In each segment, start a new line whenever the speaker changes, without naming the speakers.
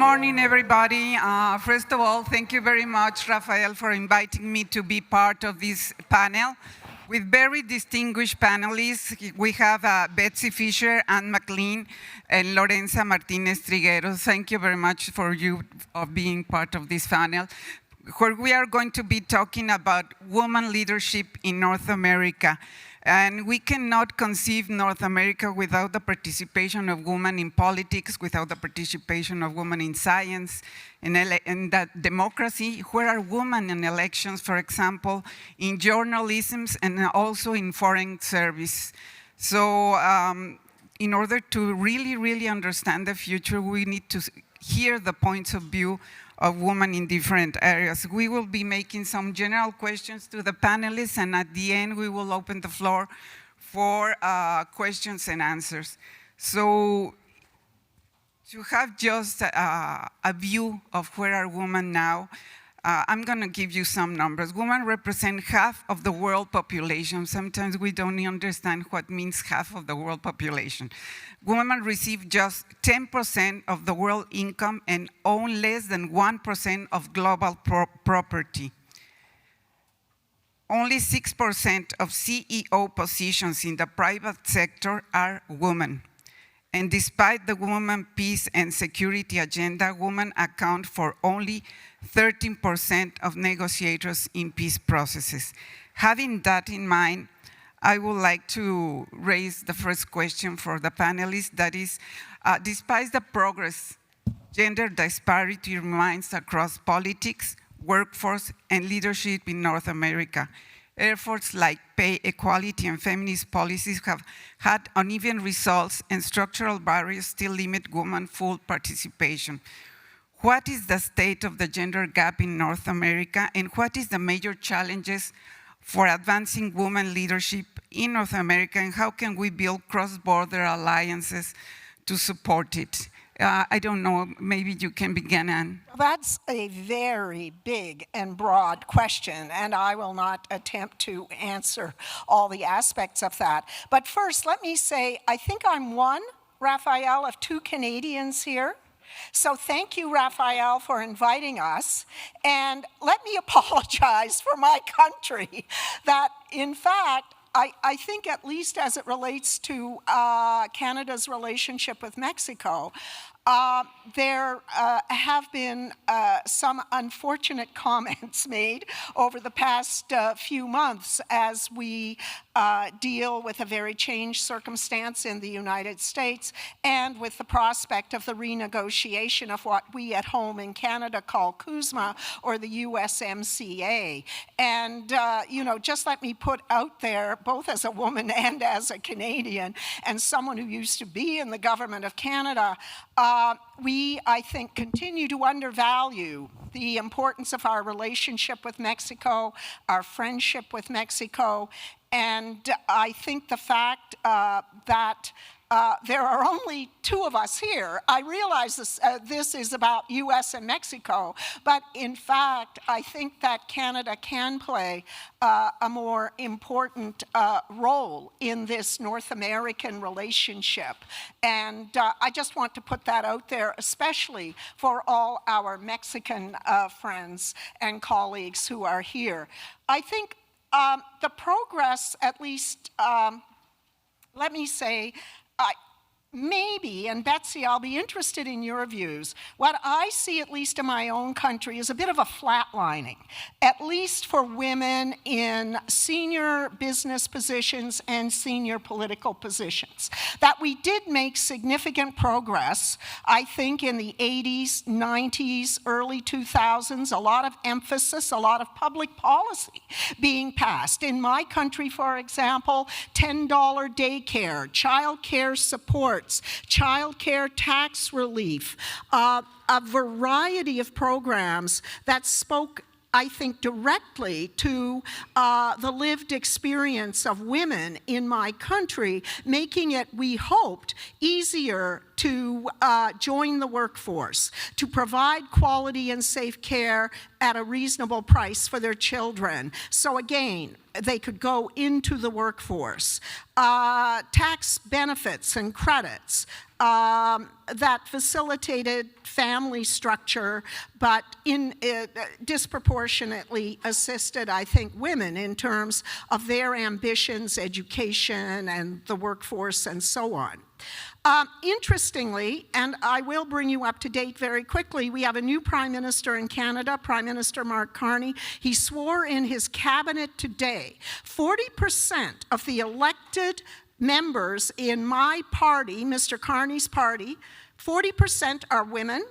morning, everybody. First of all, thank you very much, Rafael, for inviting me to be part of this panel with very distinguished panelists. We have Betsy, Fischer, and McLellan, and Lorenza, Martinez, Trigueros. Thank you very much for you being part of this panel, where we are going to be talking about women leadership in North America. And we cannot conceive North America without the participation of women in politics, without the participation of women in science, in that democracy. Where are women in elections, for example, in journalism and also in foreign service? So in order to really understand the future, we need to hear the points of view of women in different areas. We will be making some general questions to the panelists, and at the end, we will open the floor for questions and answers. So to have just a view of where are women now, I'm gonna give you some numbers. Women represent half of the world population. Sometimes we don't understand what means half of the world population. Women receive just 10% of the world income and own less than 1% of global property. Only 6% of CEO positions in the private sector are women. And despite the women peace and security agenda, women account for only 13% of negotiators in peace processes. Having that in mind, I would like to raise the first question for the panelists. That is, despite the progress, gender disparity remains across politics, workforce, and leadership in North America. Efforts like pay equality and feminist policies have had uneven results, and structural barriers still limit women's full participation. What is the state of the gender gap in North America, and what is the major challenges for advancing women leadership in North America, and how can we build cross-border alliances to support it? I don't know, maybe you can begin, Anne.
That's a very big and broad question, and I will not attempt to answer all the aspects of that. But first, let me say, I think I'm one, Raphael, of two Canadians here. So thank you, Raphael, for inviting us. And let me apologize for my country that, in fact, I think at least as it relates to Canada's relationship with Mexico, there have been some unfortunate comments made over the past few months as we deal with a very changed circumstance in the United States and with the prospect of the renegotiation of what we at home in Canada call CUSMA or the USMCA. And, you know, just let me put out there, both as a woman and as a Canadian and someone who used to be in the government of Canada, we, I think, continue to undervalue the importance of our relationship with Mexico, our friendship with Mexico, and I think the fact that there are only two of us here. I realize this is about US and Mexico, but in fact, I think that Canada can play a more important role in this North American relationship. And I just want to put that out there, especially for all our Mexican friends and colleagues who are here. I think the progress, at least, let me say, maybe, and Betsy, I'll be interested in your views. What I see, at least in my own country, is a bit of a flatlining, at least for women in senior business positions and senior political positions. That we did make significant progress, I think, in the 80s, 90s, early 2000s, a lot of emphasis, a lot of public policy being passed. In my country, for example, $10 daycare, child care support, child care tax relief, a variety of programs that spoke, I think, directly to the lived experience of women in my country, making it, we hoped, easier to join the workforce, to provide quality and safe care at a reasonable price for their children. So again, they could go into the workforce. Tax benefits and credits that facilitated family structure, but disproportionately assisted, I think, women in terms of their ambitions, education, and the workforce, and so on. Interestingly, and I will bring you up to date very quickly, we have a new Prime Minister in Canada, Prime Minister Mark Carney. He swore in his cabinet today, 40% of the elected members in my party, Mr. Carney's party, 40% are women.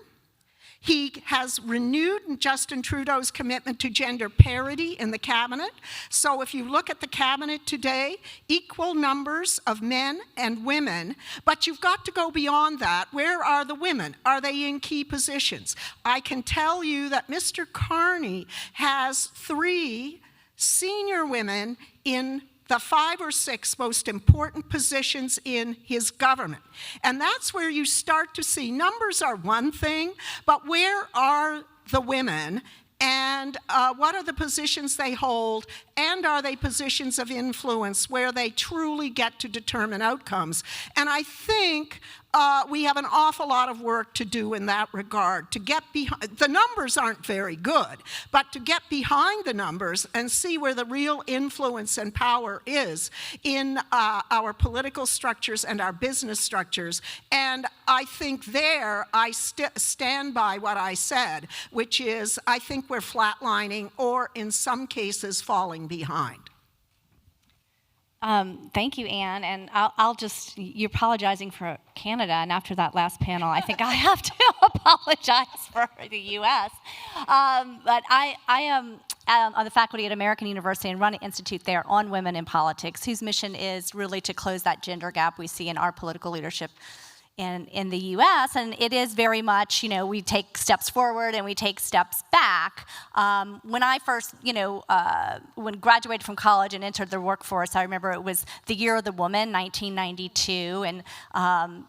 He has renewed Justin Trudeau's commitment to gender parity in the cabinet. So if you look at the cabinet today, equal numbers of men and women, but you've got to go beyond that. Where are the women? Are they in key positions? I can tell you that Mr. Carney has 3 senior women in the 5 or 6 most important positions in his government. And that's where you start to see numbers are one thing, but where are the women, and what are the positions they hold, and are they positions of influence where they truly get to determine outcomes? And I think we have an awful lot of work to do in that regard. To get behind, the numbers aren't very good, but to get behind the numbers and see where the real influence and power is in our political structures and our business structures. And I think there I stand by what I said, which is I think we're flatlining or in some cases falling behind.
Thank you, Anne, and I'll just, you're apologizing for Canada, and after that last panel, I think I have to apologize for the U.S. But I am on the faculty at American University and run an institute there on women in politics, whose mission is really to close that gender gap we see in our political leadership in the U.S., and it is very much, we take steps forward and we take steps back. When I first, when graduated from college and entered the workforce, I remember it was the year of the woman, 1992, and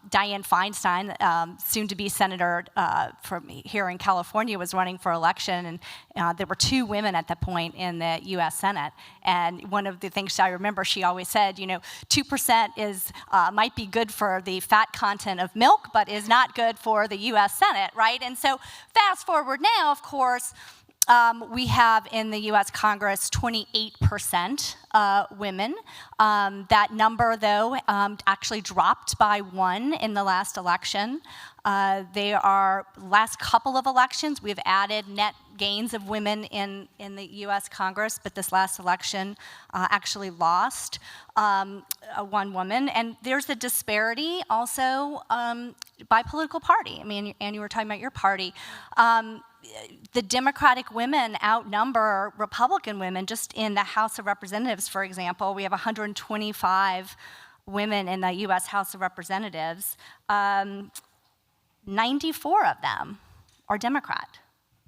Dianne Feinstein, soon to be senator from here in California, was running for election, and there were 2 women at that point in the U.S. Senate. And one of the things I remember, she always said, 2% is might be good for the fat content of milk, but is not good for the U.S. Senate, right? And so fast forward now, of course, we have in the U.S. Congress 28% women. That number, though, actually dropped by 1 in the last election. Last couple of elections, we've added net gains of women in the U.S. Congress, but this last election actually lost 1 woman. And there's a disparity also by political party. I mean, and you were talking about your party. The Democratic women outnumber Republican women. Just in the House of Representatives, for example, we have 125 women in the U.S. House of Representatives. 94 of them are Democrat.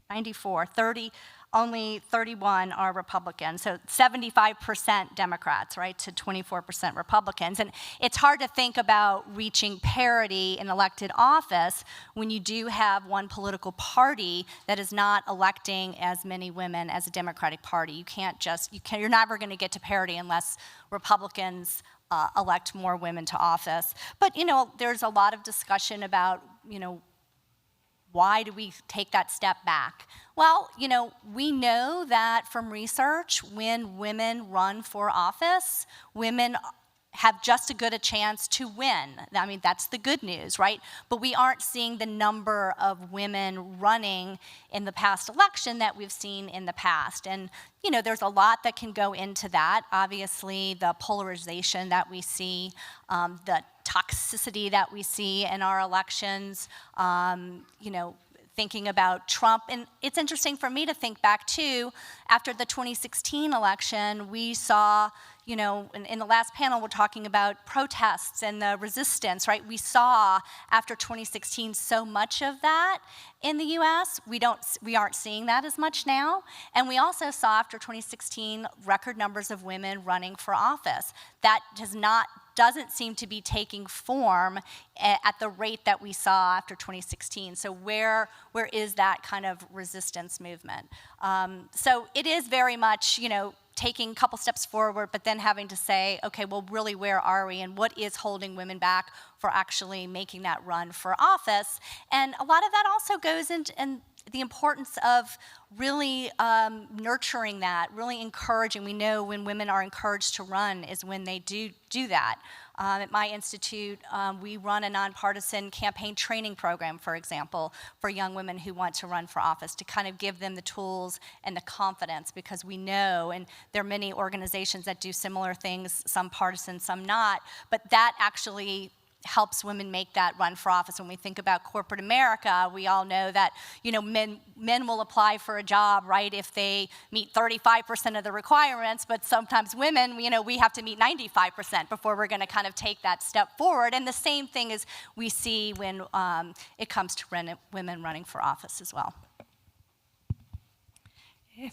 94, only 31 are Republicans. So 75% Democrats, right, to 24% Republicans. And it's hard to think about reaching parity in elected office when you do have one political party that is not electing as many women as a Democratic Party. You're never going to get to parity unless Republicans elect more women to office. But, there's a lot of discussion about, why do we take that step back? Well, we know that from research, when women run for office, women have just as good a chance to win. I mean, that's the good news, right? But we aren't seeing the number of women running in the past election that we've seen in the past. And, there's a lot that can go into that. Obviously, the polarization that we see, the toxicity that we see in our elections, thinking about Trump. And it's interesting for me to think back, too, after the 2016 election, we saw, in the last panel, we're talking about protests and the resistance, right? We saw, after 2016, so much of that in the U.S. We aren't seeing that as much now. And we also saw, after 2016, record numbers of women running for office. That has not doesn't seem to be taking form at the rate that we saw after 2016. So where is that kind of resistance movement? So it is very much, taking a couple steps forward, but then having to say, okay, well, really, where are we, and what is holding women back for actually making that run for office? And a lot of that also goes into the importance of really nurturing that, really encouraging. We know when women are encouraged to run is when they do that. At my institute, we run a nonpartisan campaign training program, for example, for young women who want to run for office, to kind of give them the tools and the confidence, because we know, and there are many organizations that do similar things, some partisan, some not, but that actually helps women make that run for office. When we think about corporate America, we all know that men will apply for a job, right, if they meet 35% of the requirements, but sometimes women, we have to meet 95% before we're going to kind of take that step forward. And the same thing is we see when it comes to women running for office as well.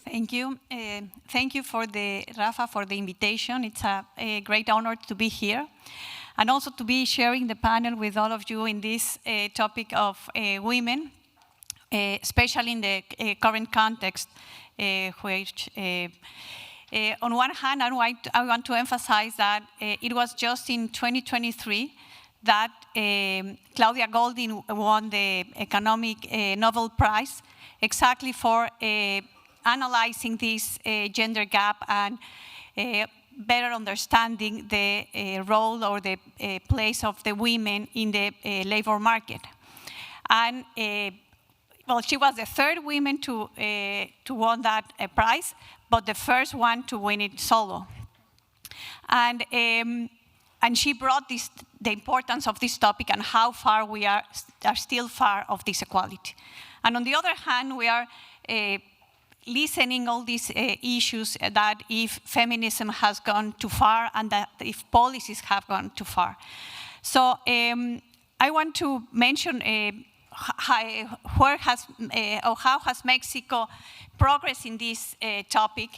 Thank you. Thank you Rafa, for the invitation. It's a great honor to be here, and also to be sharing the panel with all of you in this topic of women, especially in the current context, which on one hand, I want to emphasize that it was just in 2023 that Claudia Goldin won the Economic Nobel Prize exactly for analyzing this gender gap and better understanding the role or the place of the women in the labor market. And well, she was the third woman to win that prize, but the first one to win it solo. And she brought the importance of this topic and how far we are still far of this equality. And on the other hand, we are listening all these issues that if feminism has gone too far and that if policies have gone too far. So I want to mention how has Mexico progressed in this topic,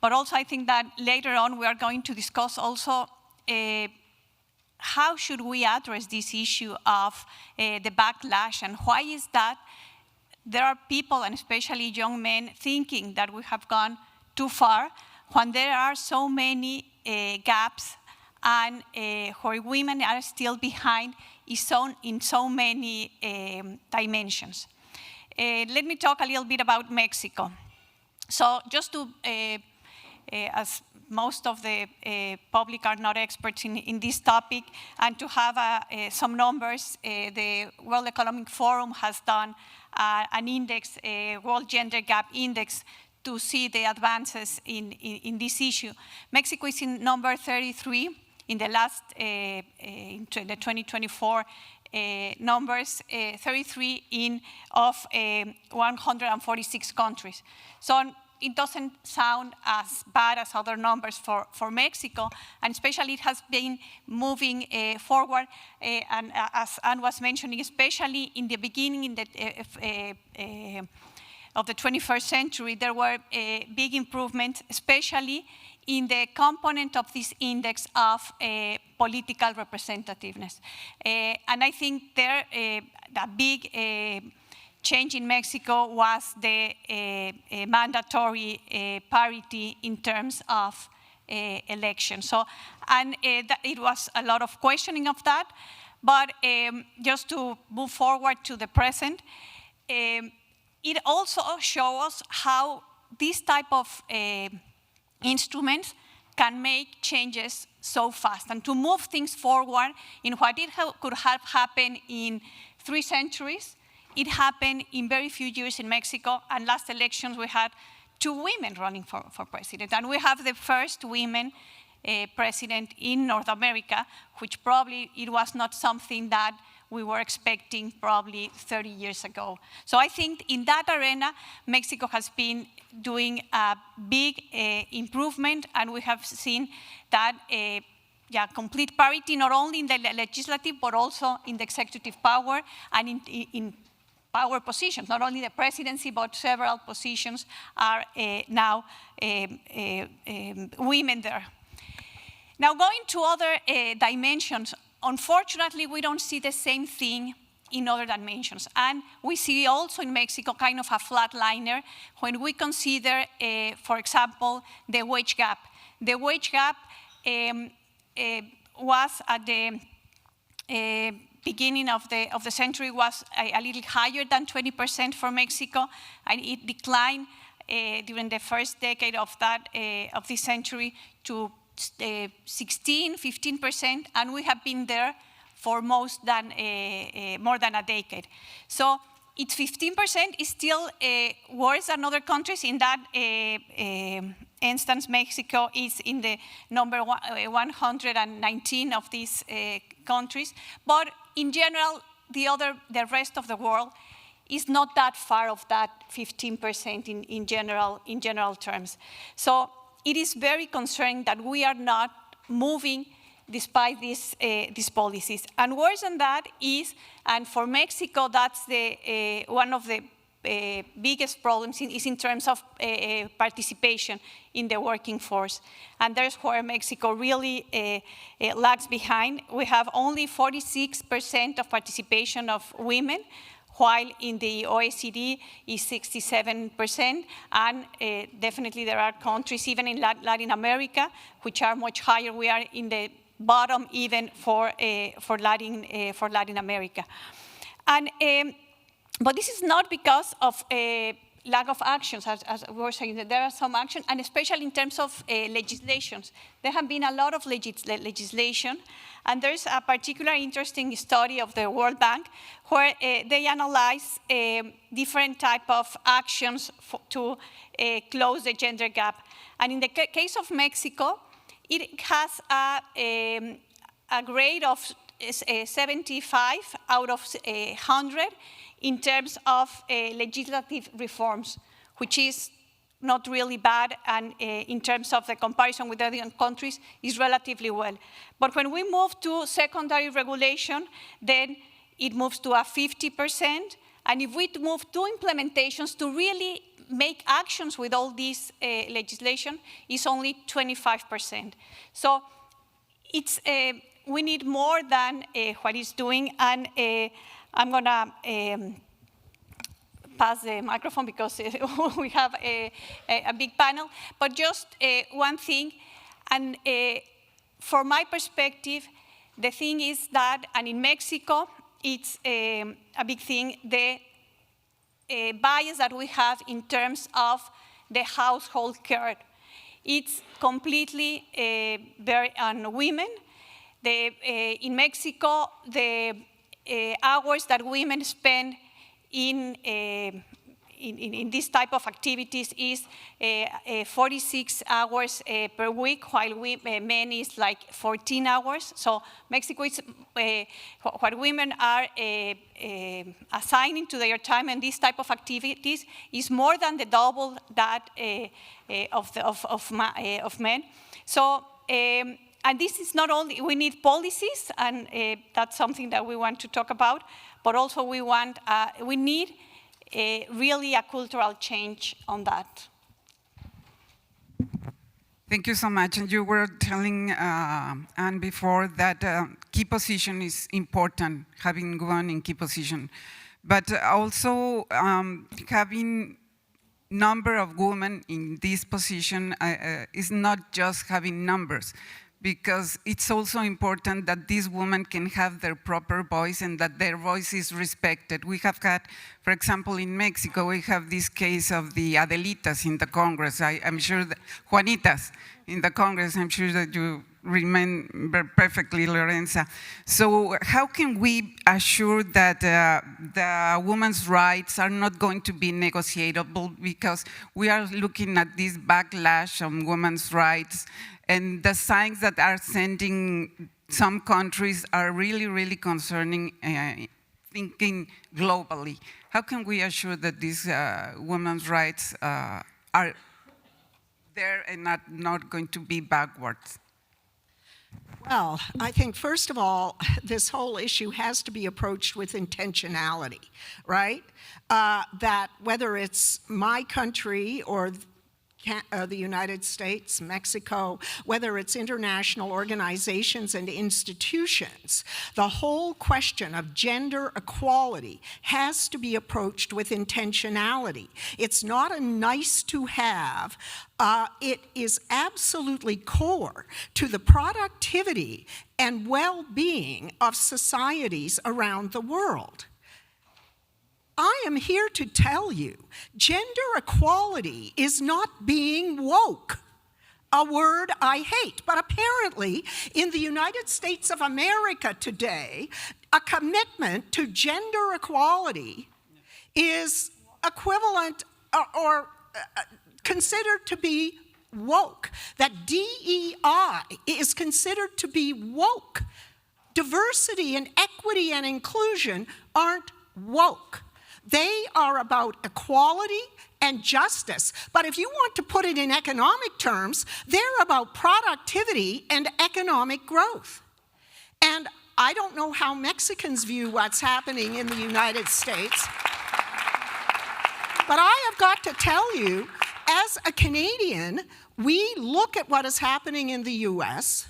but also I think that later on we are going to discuss also how should we address this issue of the backlash, and why is that there are people, and especially young men, thinking that we have gone too far when there are so many gaps and where women are still behind in so many dimensions. Let me talk a little bit about Mexico. So just to, as most of the public are not experts in this topic, and to have some numbers, the World Economic Forum has done an index, World Gender Gap Index, to see the advances in this issue. Mexico is in number 33 in the last, in the 2024 numbers, 33 of 146 countries. So it doesn't sound as bad as other numbers for Mexico, and especially it has been moving forward, and as Anne was mentioning, especially in the beginning of the 21st century, there were big improvements, especially in the component of this index of political representativeness. And I think there, the big change in Mexico was the mandatory parity in terms of elections. So, and it was a lot of questioning of that, but just to move forward to the present, it also shows us how this type of instruments can make changes so fast, and to move things forward in what could have happened in 3 centuries. It happened in very few years in Mexico, and last elections we had 2 women running for president. And we have the first women president in North America, which probably it was not something that we were expecting probably 30 years ago. So I think in that arena, Mexico has been doing a big improvement, and we have seen that complete parity, not only in the legislative, but also in the executive power and in power positions. Not only the presidency, but several positions are now women there. Now, going to other dimensions, unfortunately, we don't see the same thing in other dimensions. And we see also in Mexico kind of a flatliner when we consider, for example, the wage gap. The wage gap was at the beginning of the century was a little higher than 20% for Mexico, and it declined during the first decade of this century to 16, 15%, and we have been there for more than a decade. So it's 15% is still worse than other countries. In that instance, Mexico is in the number 119 of these countries. But in general, the rest of the world is not that far of that 15% in general terms. So it is very concerning that we are not moving despite these policies. And worse than that is, and for Mexico, that's one of the biggest problems is in terms of participation in the working force. And there's where Mexico really lags behind. We have only 46% of participation of women, while in the OECD is 67%, and definitely there are countries, even in Latin America, which are much higher. We are in the bottom even for Latin America. And, but this is not because of lack of actions, as we were saying, that there are some action, and especially in terms of legislations. There have been a lot of legislation, and there's a particular interesting study of the World Bank where they analyze different type of actions to close the gender gap. And in the case of Mexico, it has a grade of 75 out of 100 in terms of legislative reforms, which is not really bad, and in terms of the comparison with other countries, is relatively well. But when we move to secondary regulation, then it moves to a 50%, and if we move to implementations to really make actions with all this legislation, is only 25%. So it's, we need more than what it's doing, and I'm gonna pass the microphone because we have a big panel, but just one thing, and from my perspective, the thing is that, and in Mexico, it's a big thing, the bias that we have in terms of the household care. It's completely on women. In Mexico, the hours that women spend in this type of activities is 46 hours per week, while men is like 14 hours. So Mexico is what women are assigning to their time and this type of activities is more than the double that of men. So. And this is not only, we need policies, and that's something that we want to talk about, but also we need really a cultural change on that.
Thank you so much. And you were telling Anne before that key position is important, having women in key position, but also having number of women in this position is not just having numbers, because it's also important that these women can have their proper voice and that their voice is respected. We have had, for example, in Mexico, we have this case of the Adelitas in the Congress. I'm sure that, Juanitas in the Congress, I'm sure that you remember perfectly, Lorenza. So how can we assure that the women's rights are not going to be negotiable, because we are looking at this backlash on women's rights, and the signs that are sending some countries are really, really concerning, thinking globally. How can we assure that these women's rights are there and not going to be backwards?
Well, I think, first of all, this whole issue has to be approached with intentionality, right? That whether it's my country or the United States, Mexico, whether it's international organizations and institutions, the whole question of gender equality has to be approached with intentionality. It's not a nice to have. It is absolutely core to the productivity and well-being of societies around the world. I am here to tell you, gender equality is not being woke, a word I hate. But apparently, in the United States of America today, a commitment to gender equality is equivalent or considered to be woke, that DEI is considered to be woke. Diversity and equity and inclusion aren't woke. They are about equality and justice. But if you want to put it in economic terms, they're about productivity and economic growth. And I don't know how Mexicans view what's happening in the United States, but I have got to tell you, as a Canadian, we look at what is happening in the US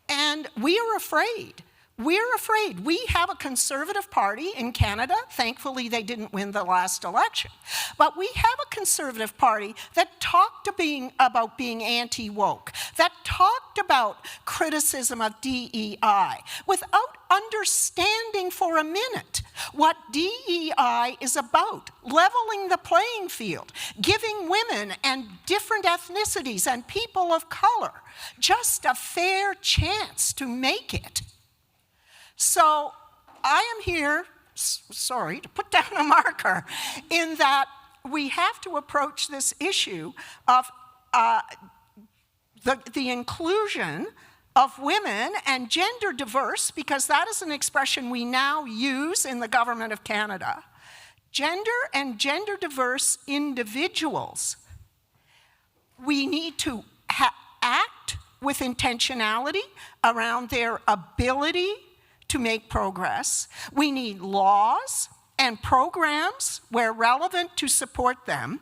and we are afraid. We're afraid. We have a Conservative Party in Canada. Thankfully, they didn't win the last election. But we have a Conservative Party that talked about being anti-woke, that talked about criticism of DEI, without understanding for a minute what DEI is about: leveling the playing field, giving women and different ethnicities and people of color just a fair chance to make it. So I am here, sorry, to put down a marker in that we have to approach this issue of the inclusion of women and gender diverse, because that is an expression we now use in the Government of Canada. Gender and gender diverse individuals. We need to act with intentionality around their ability to make progress. We need laws and programs where relevant to support them.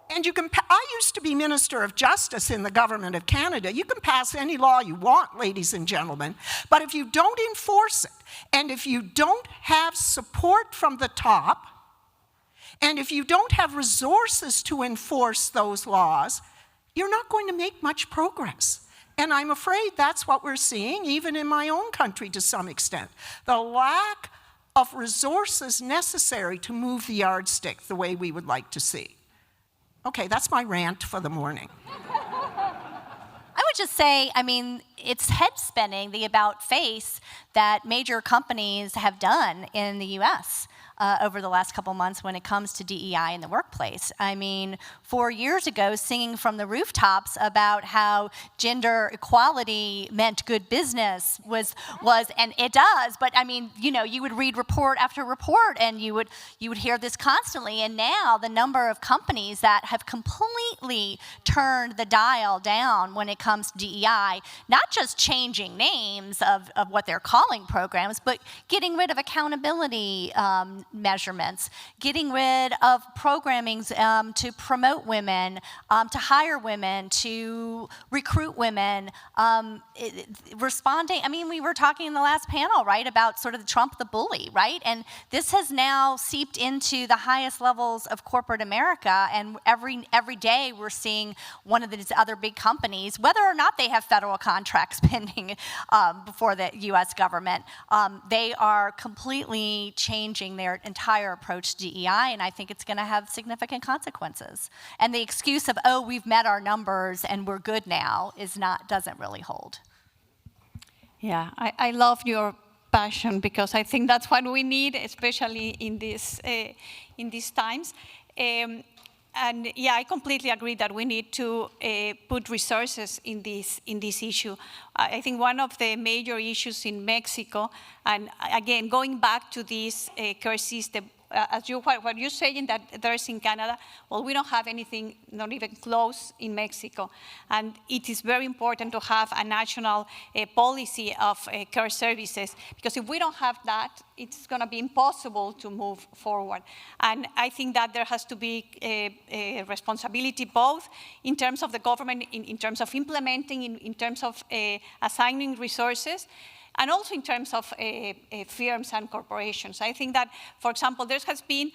And I used to be Minister of Justice in the Government of Canada. You can pass any law you want, ladies and gentlemen, but if you don't enforce it, and if you don't have support from the top, and if you don't have resources to enforce those laws, you're not going to make much progress. And I'm afraid that's what we're seeing, even in my own country to some extent. The lack of resources necessary to move the yardstick the way we would like to see. Okay, that's my rant for the morning.
I would just say, I mean, it's head spinning, the about face that major companies have done in the US over the last couple months when it comes to DEI in the workplace. I mean, 4 years ago, singing from the rooftops about how gender equality meant good business was, and it does, but I mean, you know, you would read report after report and you would hear this constantly, and now the number of companies that have completely turned the dial down when it comes to DEI, not just changing names of what they're calling programs, but getting rid of accountability measurements, getting rid of programming to promote women, to hire women, to recruit women, responding. I mean, we were talking in the last panel, right, about sort of Trump the bully, right? And this has now seeped into the highest levels of corporate America, and every day we're seeing one of these other big companies, whether or not they have federal contracts pending before the U.S. government, they are completely changing their entire approach to DEI, and I think it's going to have significant consequences. And the excuse of, oh, we've met our numbers and we're good now doesn't really hold.
Yeah, I love your passion, because I think that's what we need, especially in these times. And yeah, I completely agree that we need to put resources in this issue. I think one of the major issues in Mexico, and again, going back to this care system, what you're saying that there's in Canada, well, we don't have anything, not even close in Mexico. And it is very important to have a national policy of care services, because if we don't have that, it's going to be impossible to move forward. And I think that there has to be a responsibility both in terms of the government, in terms of implementing, in terms of assigning resources, and also in terms of firms and corporations. I think that, for example, there has been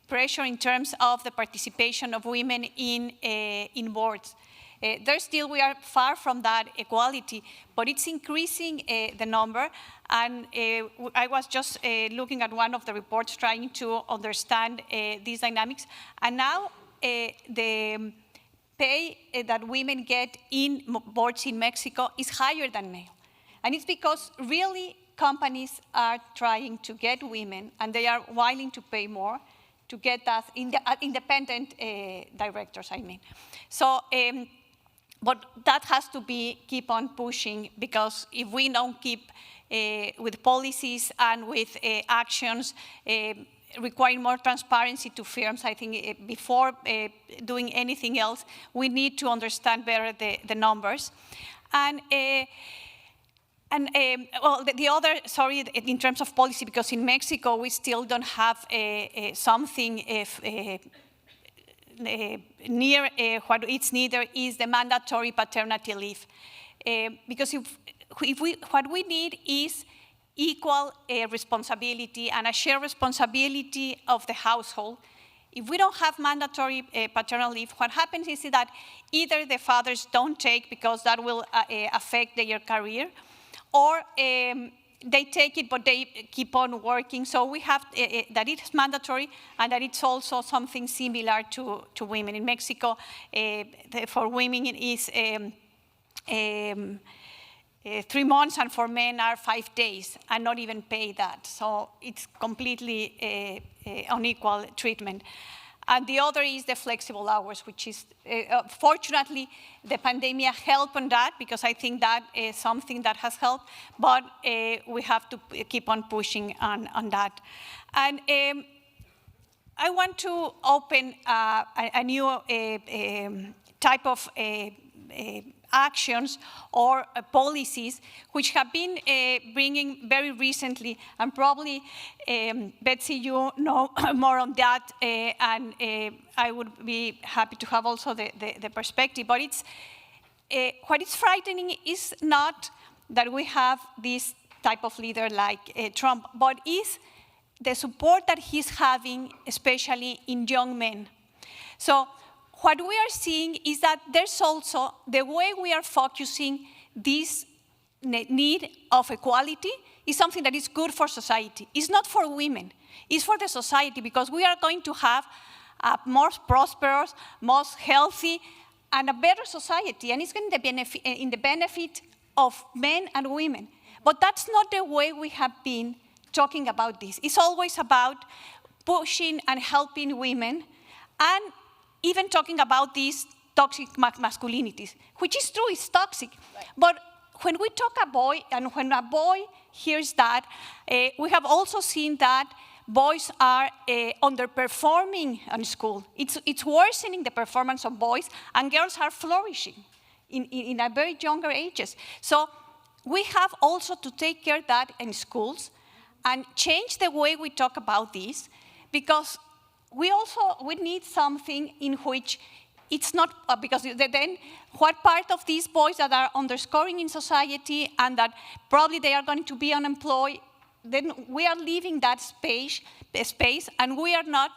pressure in terms of the participation of women in boards. We are far from that equality, but it's increasing the number. And I was just looking at one of the reports trying to understand these dynamics. And now the pay that women get in boards in Mexico is higher than male. And it's because really companies are trying to get women, and they are willing to pay more to get that independent directors, I mean. So, but that has to keep on pushing, because if we don't keep with policies and with actions requiring more transparency to firms, I think before doing anything else, we need to understand better the numbers. And well, in terms of policy, because in Mexico we still don't have something near what it's needed is the mandatory paternity leave. Because what we need is equal responsibility and a shared responsibility of the household. If we don't have mandatory paternal leave, what happens is that either the fathers don't take because that will affect their career, or they take it, but they keep on working. So we have that it's mandatory, and that it's also something similar to women. In Mexico, for women it is 3 months, and for men are 5 days, and not even pay that. So it's completely unequal treatment. And the other is the flexible hours, which is, fortunately, the pandemic helped on that, because I think that is something that has helped, but we have to keep on pushing on that. And I want to open a new type of actions or policies which have been bringing very recently, and probably Betsy, you know more on that, and I would be happy to have also the perspective. But it's what is frightening is not that we have this type of leader like Trump, but is the support that he's having, especially in young men. So what we are seeing is that there's also the way we are focusing this need of equality is something that is good for society. It's not for women, it's for the society, because we are going to have a more prosperous, more healthy, and a better society, and it's going to benefit in the benefit of men and women. But that's not the way we have been talking about this. It's always about pushing and helping women, and even talking about these toxic masculinities, which is true, it's toxic. Right. But when we talk a boy, and when a boy hears that, we have also seen that boys are underperforming in school. It's worsening the performance of boys, and girls are flourishing in a very younger ages. So we have also to take care of that in schools and change the way we talk about this, because we need something in which it's not, because then what part of these boys that are underscoring in society and that probably they are going to be unemployed, then we are leaving that space and we are not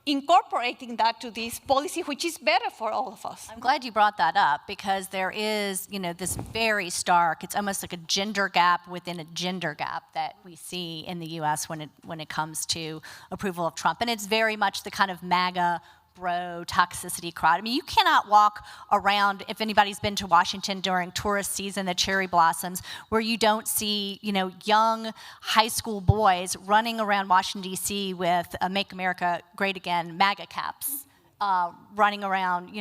incorporating that to this policy, which is better for all of us.
I'm glad you brought that up, because there is, this very stark, it's almost like a gender gap within a gender gap that we see in the US when it comes to approval of Trump. And it's very much the kind of MAGA bro toxicity crowd. I mean, you cannot walk around, if anybody's been to Washington during tourist season, the cherry blossoms, where you don't see, young high school boys running around Washington, D.C. with Make America Great Again MAGA caps, running around,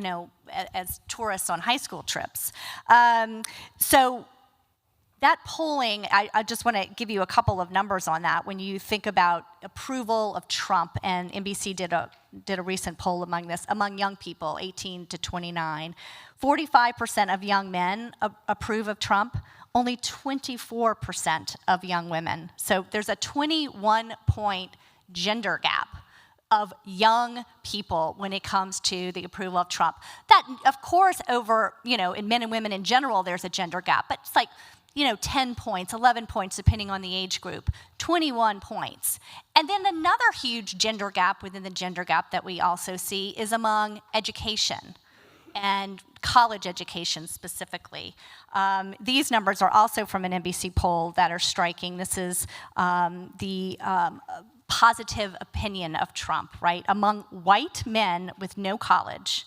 as tourists on high school trips. So that polling, I just want to give you a couple of numbers on that. When you think about approval of Trump, and NBC did a recent poll among young people, 18 to 29, 45% of young men approve of Trump, only 24% of young women. So there's a 21-point gender gap of young people when it comes to the approval of Trump. That, of course, in men and women in general, there's a gender gap, but it's like, 10 points, 11 points, depending on the age group, 21 points. And then another huge gender gap within the gender gap that we also see is among education, and college education specifically. These numbers are also from an NBC poll that are striking. This is the positive opinion of Trump, right? Among white men with no college,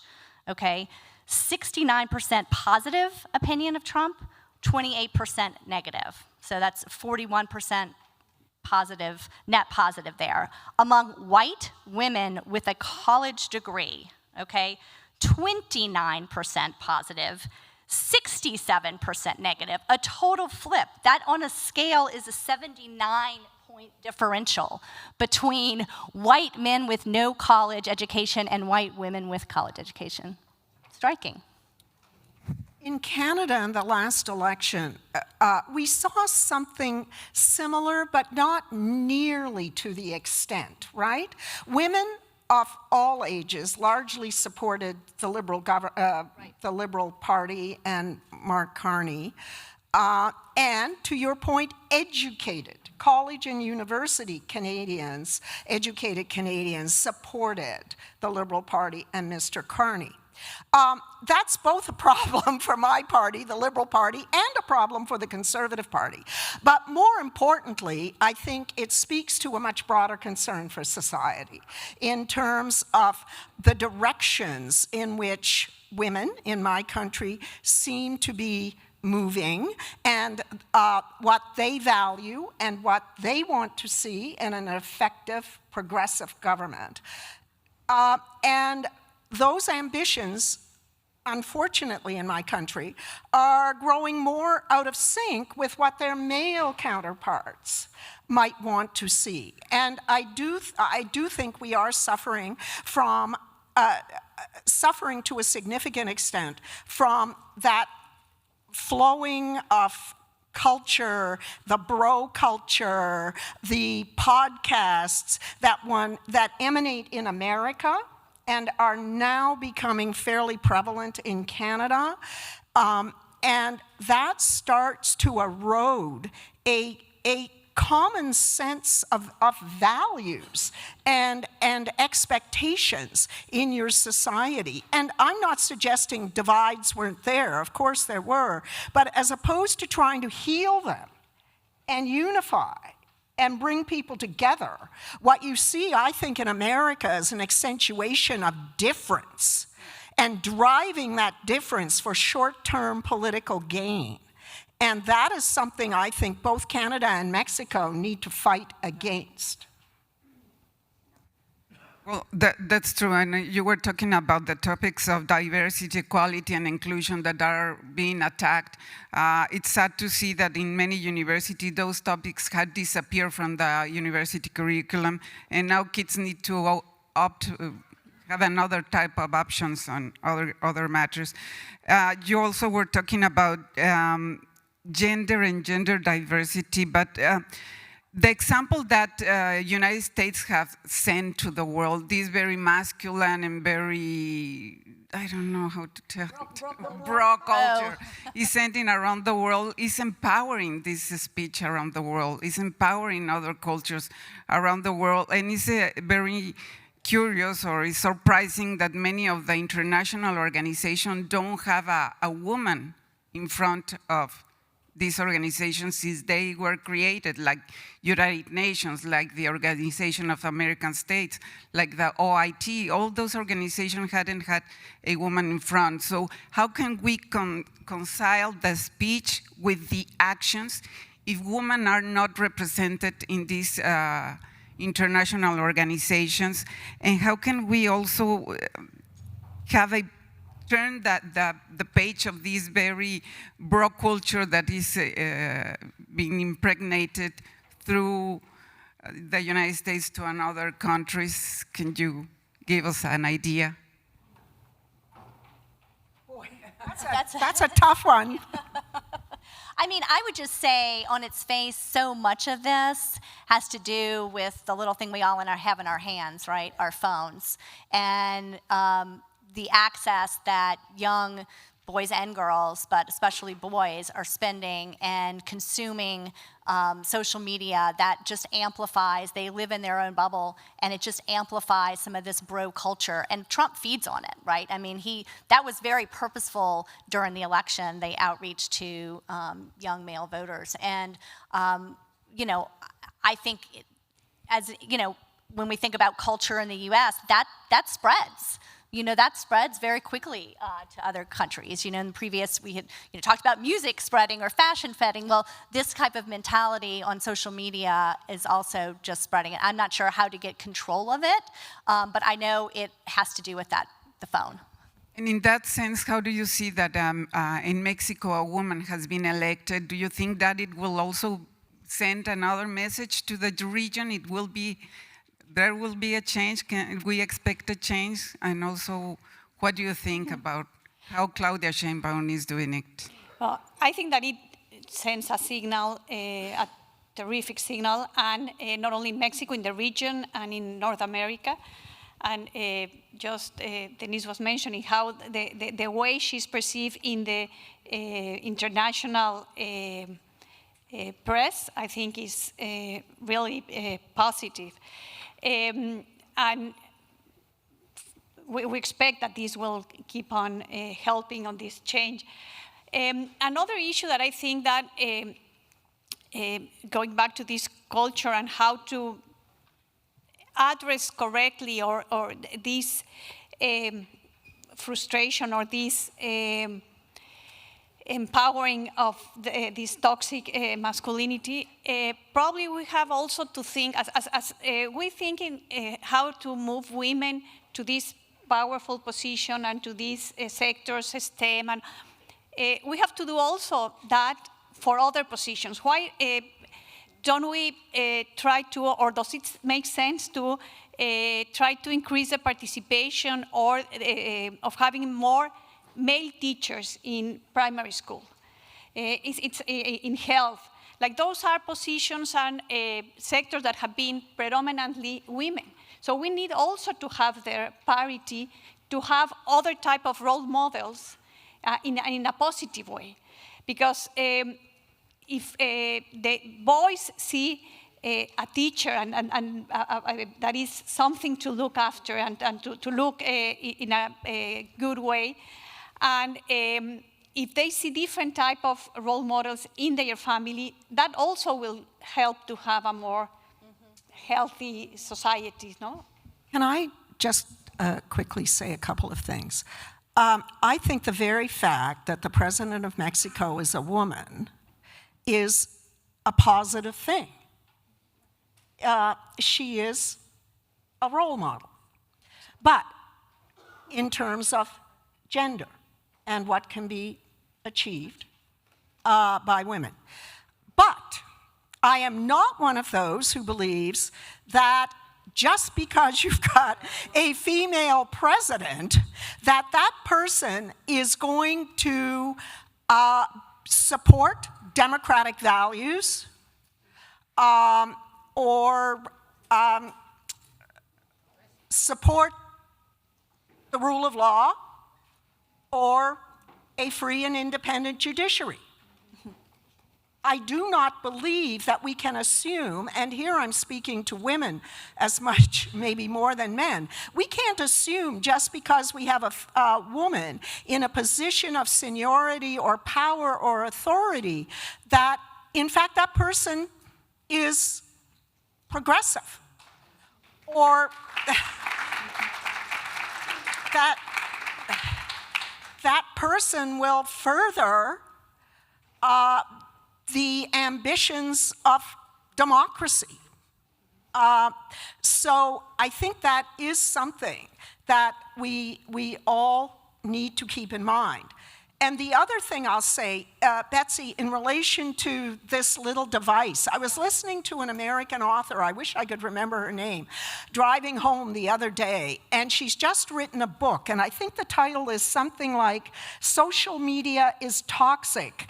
okay? 69% positive opinion of Trump, 28% negative. So that's 41% positive, net positive there. Among white women with a college degree, okay? 29% positive, 67% negative, a total flip. That on a scale is a 79-point differential between white men with no college education and white women with college education. Striking.
In Canada, in the last election, we saw something similar, but not nearly to the extent, right? Women of all ages largely supported the Liberal Party and Mark Carney, and to your point, educated college and university Canadians, educated Canadians supported the Liberal Party and Mr. Carney. That's both a problem for my party, the Liberal Party, and a problem for the Conservative Party. But more importantly, I think it speaks to a much broader concern for society in terms of the directions in which women in my country seem to be moving, and what they value and what they want to see in an effective, progressive government. And those ambitions, unfortunately in my country, are growing more out of sync with what their male counterparts might want to see. And I do think we are suffering from, suffering to a significant extent from that flowing of culture, the bro culture, the podcasts that emanate in America and are now becoming fairly prevalent in Canada. And that starts to erode a common sense of values and expectations in your society. And I'm not suggesting divides weren't there, of course there were, but as opposed to trying to heal them and unify and bring people together, what you see, I think, in America is an accentuation of difference and driving that difference for short-term political gain. And that is something I think both Canada and Mexico need to fight against.
Well, that's true, and you were talking about the topics of diversity, equality, and inclusion that are being attacked. It's sad to see that in many universities, those topics had disappeared from the university curriculum, and now kids need to opt to have another type of options on other matters. You also were talking about gender and gender diversity, but the example that United States have sent to the world, this very masculine and very, I don't know how to tell it, bro culture, is sending around the world, is empowering this speech around the world, is empowering other cultures around the world, and it's very curious or it's surprising that many of the international organizations don't have a woman in front of these organizations since they were created, like United Nations, like the Organization of American States, like the OIT. All those organizations hadn't had a woman in front. So how can we reconcile the speech with the actions if women are not represented in these international organizations? And how can we also have a turn the page of this very broad culture that is being impregnated through the United States to another countries? Can you give us an idea?
Boy, that's a tough one.
I mean, I would just say on its face, so much of this has to do with the little thing we all have in our hands, right? Our phones. And the access that young boys and girls, but especially boys, are spending and consuming social media that just amplifies. They live in their own bubble, and it just amplifies some of this bro culture. And Trump feeds on it, right? I mean, that was very purposeful during the election, the outreach to young male voters. And, you know, I think, when we think about culture in the U.S., that spreads. You know, that spreads very quickly to other countries. You know, in the previous, we had talked about music spreading or fashion spreading. Well, this type of mentality on social media is also just spreading. And I'm not sure how to get control of it, but I know it has to do with the phone.
And in that sense, how do you see that in Mexico a woman has been elected? Do you think that it will also send another message to the region? There will be a change? Can we expect a change? And also, what do you think about how Claudia Sheinbaum is doing it?
Well, I think that it sends a signal, a terrific signal, and not only in Mexico, in the region and in North America. And Denise was mentioning how the way she's perceived in the international press, I think, is really positive. And we expect that this will keep on helping on this change. Another issue that I think that, going back to this culture and how to address correctly or this frustration or this empowering of this toxic masculinity, probably we have also to think, as we think in how to move women to this powerful position and to these sectors, STEM, and we have to do also that for other positions. Why don't we try to, or does it make sense to try to increase the participation or of having more male teachers in primary school? It's in health. Like, those are positions and sectors that have been predominantly women. So we need also to have their parity, to have other type of role models in a positive way. Because if the boys see a teacher and that is something to look after and to look in a good way, and if they see different type of role models in their family, that also will help to have a more healthy society, no?
Can I just quickly say a couple of things? I think the very fact that the president of Mexico is a woman is a positive thing. She is a role model. But in terms of gender and what can be achieved by women. But I am not one of those who believes that just because you've got a female president, that person is going to support democratic values or support the rule of law or a free and independent judiciary. I do not believe that we can assume, and here I'm speaking to women as much, maybe more than men, we can't assume just because we have a woman in a position of seniority or power or authority that, in fact, that person is progressive or that person will further the ambitions of democracy. So I think that is something that we all need to keep in mind. And the other thing I'll say, Betsy, in relation to this little device, I was listening to an American author, I wish I could remember her name, driving home the other day, and she's just written a book, and I think the title is something like Social Media is Toxic.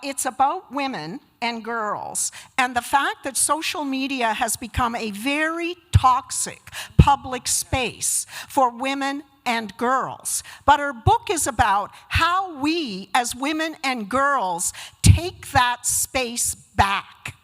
It's about women and girls, and the fact that social media has become a very toxic public space for women and girls. But her book is about how we, as women and girls, take that space back.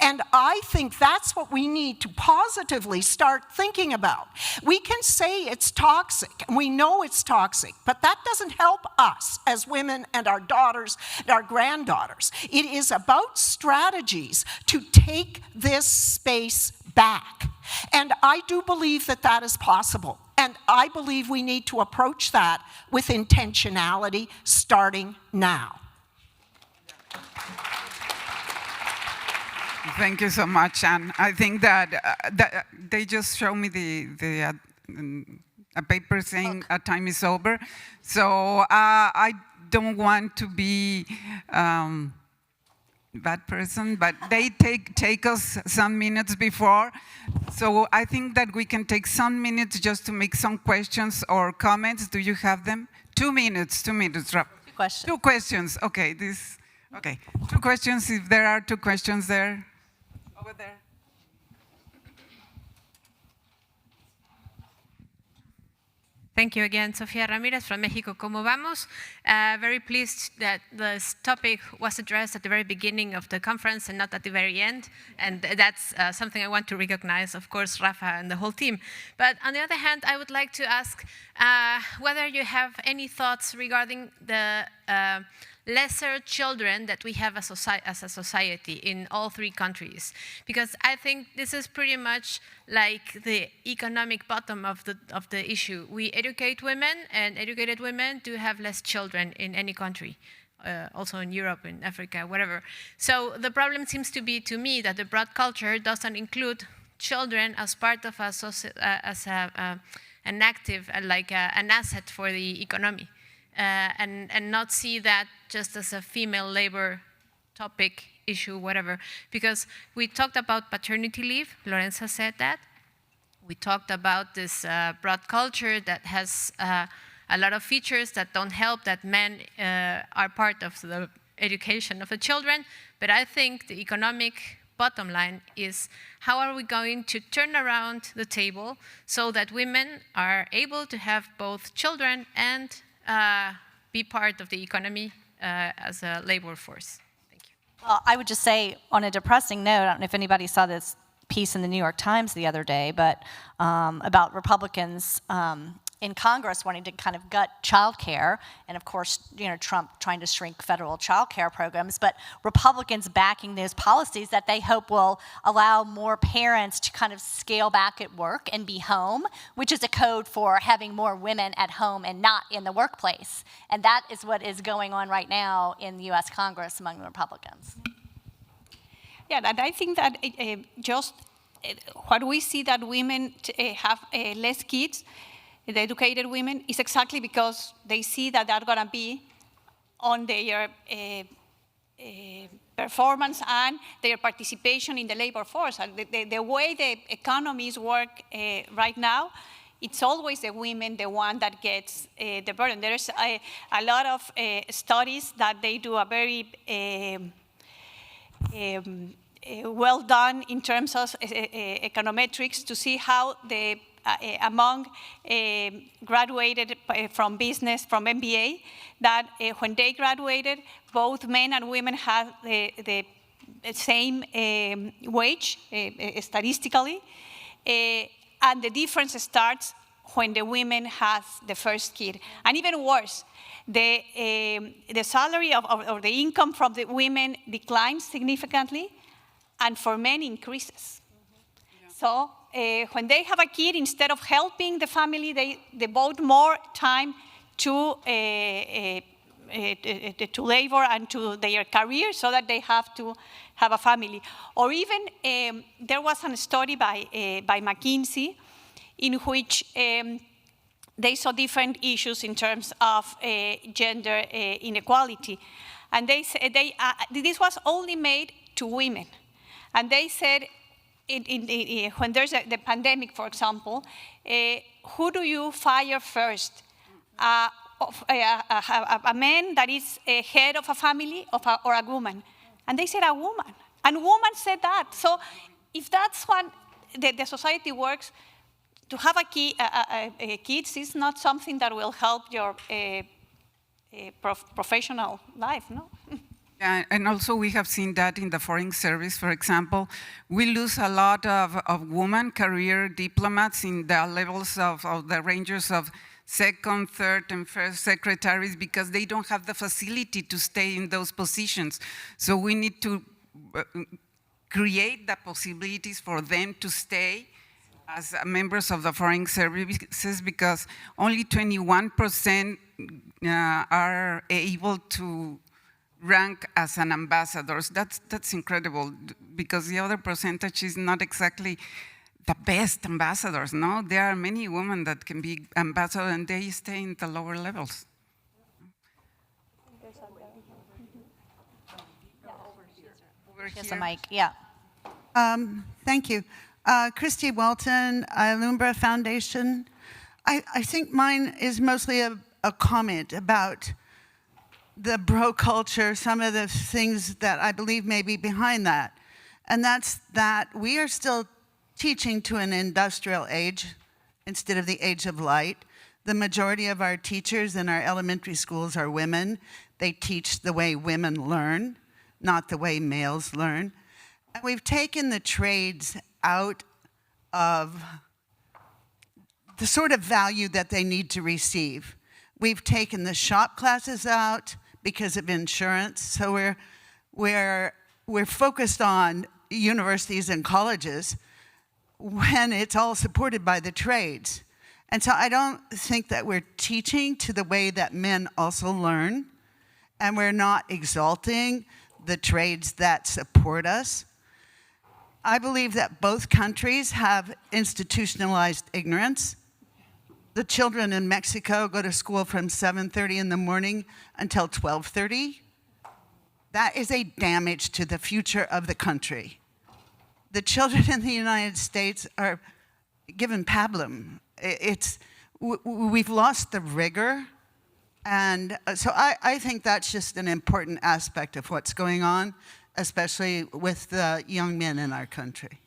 And I think that's what we need to positively start thinking about. We can say it's toxic, and we know it's toxic, but that doesn't help us as women and our daughters and our granddaughters. It is about strategies to take this space back. And I do believe that that is possible. And I believe we need to approach that with intentionality starting now.
Thank you so much, and I think that they just showed me a paper saying a time is over. So I don't want to be bad person, but they take us some minutes before. So I think that we can take some minutes just to make some questions or comments. Do you have them? 2 minutes, Rob.
2 questions.
2 questions, okay, okay. 2 questions, if there are 2 questions there. Over there.
Thank you again, Sofia Ramirez from Mexico. Como vamos, very pleased that this topic was addressed at the very beginning of the conference and not at the very end. And that's something I want to recognize, of course, Rafa and the whole team. But on the other hand, I would like to ask whether you have any thoughts regarding the lesser children that we have as a society in all 3 countries, because I think this is pretty much like the economic bottom of the issue. We educate women, and educated women do have less children in any country, also in Europe, in Africa, whatever. So the problem seems to be, to me, that the broad culture doesn't include children as part of an active, an asset for the economy. And not see that just as a female labor topic, issue, whatever. Because we talked about paternity leave, Lorenza said that. We talked about this broad culture that has a lot of features that don't help that men are part of the education of the children. But I think the economic bottom line is how are we going to turn around the table so that women are able to have both children and be part of the economy as a labor force. Thank you.
Well, I would just say, on a depressing note, I don't know if anybody saw this piece in the New York Times the other day, but about Republicans in Congress wanting to kind of gut childcare, and of course, Trump trying to shrink federal childcare programs, but Republicans backing those policies that they hope will allow more parents to kind of scale back at work and be home, which is a code for having more women at home and not in the workplace. And that is what is going on right now in the U.S. Congress among the Republicans.
Yeah, and I think that just what we see that women have less kids, the educated women, is exactly because they see that they're going to be on their performance and their participation in the labor force. And the way the economies work right now, it's always the women, the one that gets the burden. There's a lot of studies that they do a very well done in terms of econometrics to see how the among graduated from business, from MBA, that when they graduated, both men and women have the same wage statistically, and the difference starts when the women has the first kid. And even worse, the salary or the income from the women declines significantly, and for men increases. Yeah. So when they have a kid, instead of helping the family, they devote more time to labor and to their career so that they have to have a family. Or even there was a study by McKinsey in which they saw different issues in terms of gender inequality. And they said this was only made to women. And they said, when there's the pandemic, for example, who do you fire first? A man that is a head of a family or a woman? And they said a woman. And woman said that. So if that's what the society works, to have kids is not something that will help your professional life, no?
Yeah, and also we have seen that in the foreign service, for example. We lose a lot of women career diplomats in the levels of the ranges of second, third, and first secretaries because they don't have the facility to stay in those positions. So we need to create the possibilities for them to stay as members of the foreign services because only 21% are able to rank as an ambassador. That's incredible because the other percentage is not exactly the best ambassadors, no? There are many women that can be ambassadors and they stay in the lower levels.
Here's a mic, yeah.
Thank you. Christy Welton, Alumbra Foundation. I think mine is mostly a comment about the bro culture, some of the things that I believe may be behind that. And that's that we are still teaching to an industrial age instead of the age of light. The majority of our teachers in our elementary schools are women. They teach the way women learn, not the way males learn. And we've taken the trades out of the sort of value that they need to receive. We've taken the shop classes out because of insurance. So we're focused on universities and colleges when it's all supported by the trades. And so I don't think that we're teaching to the way that men also learn, and we're not exalting the trades that support us. I believe that both countries have institutionalized ignorance. The children in Mexico go to school from 7:30 in the morning until 12:30. That is a damage to the future of the country. The children in the United States are given pablum. We've lost the rigor. And so I think that's just an important aspect of what's going on, especially with the young men in our country.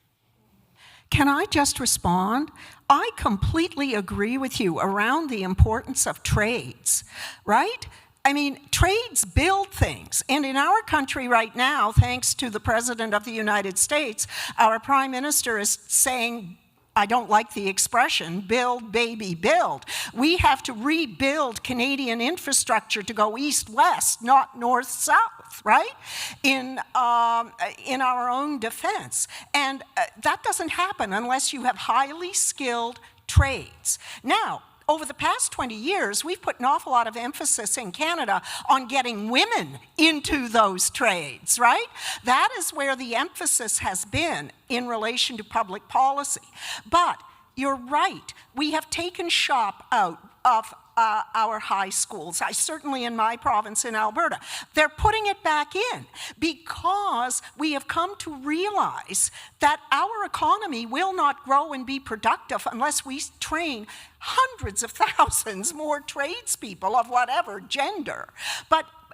Can I just respond? I completely agree with you around the importance of trades, right? I mean, trades build things. And in our country right now, thanks to the President of the United States, our Prime Minister is saying, I don't like the expression, build, baby, build. We have to rebuild Canadian infrastructure to go east-west, not north-south, right? In our own defense. And that doesn't happen unless you have highly skilled trades. Now, over the past 20 years, we've put an awful lot of emphasis in Canada on getting women into those trades, right? That is where the emphasis has been in relation to public policy. But you're right, we have taken shop out of our high schools. Certainly in my province in Alberta. They're putting it back in because we have come to realize that our economy will not grow and be productive unless we train hundreds of thousands more tradespeople of whatever gender.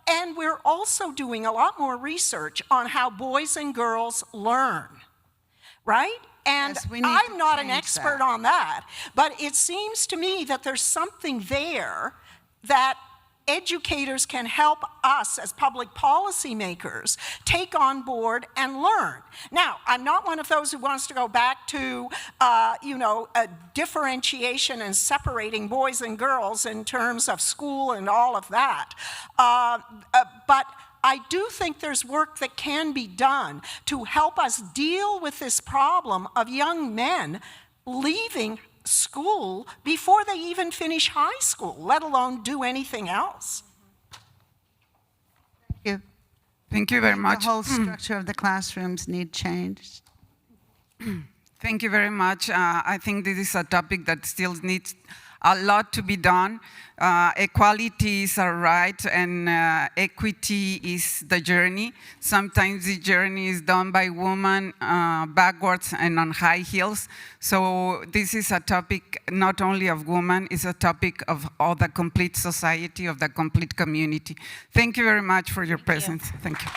And we're also doing a lot more research on how boys and girls learn, right? And
yes,
I'm not an expert on that, but it seems to me that there's something there that educators can help us as public policy makers take on board and learn. Now, I'm not one of those who wants to go back to, a differentiation and separating boys and girls in terms of school and all of that. But I do think there's work that can be done to help us deal with this problem of young men leaving school before they even finish high school, let alone do anything else.
Thank you.
Thank you very much.
The whole structure of the classrooms need changed.
Thank you very much. I think this is a topic that still needs a lot to be done. Equality is a right, and equity is the journey. Sometimes the journey is done by women backwards and on high heels. So this is a topic not only of women, it's a topic of all the complete society, of the complete community. Thank you very much for your presence. Thank you.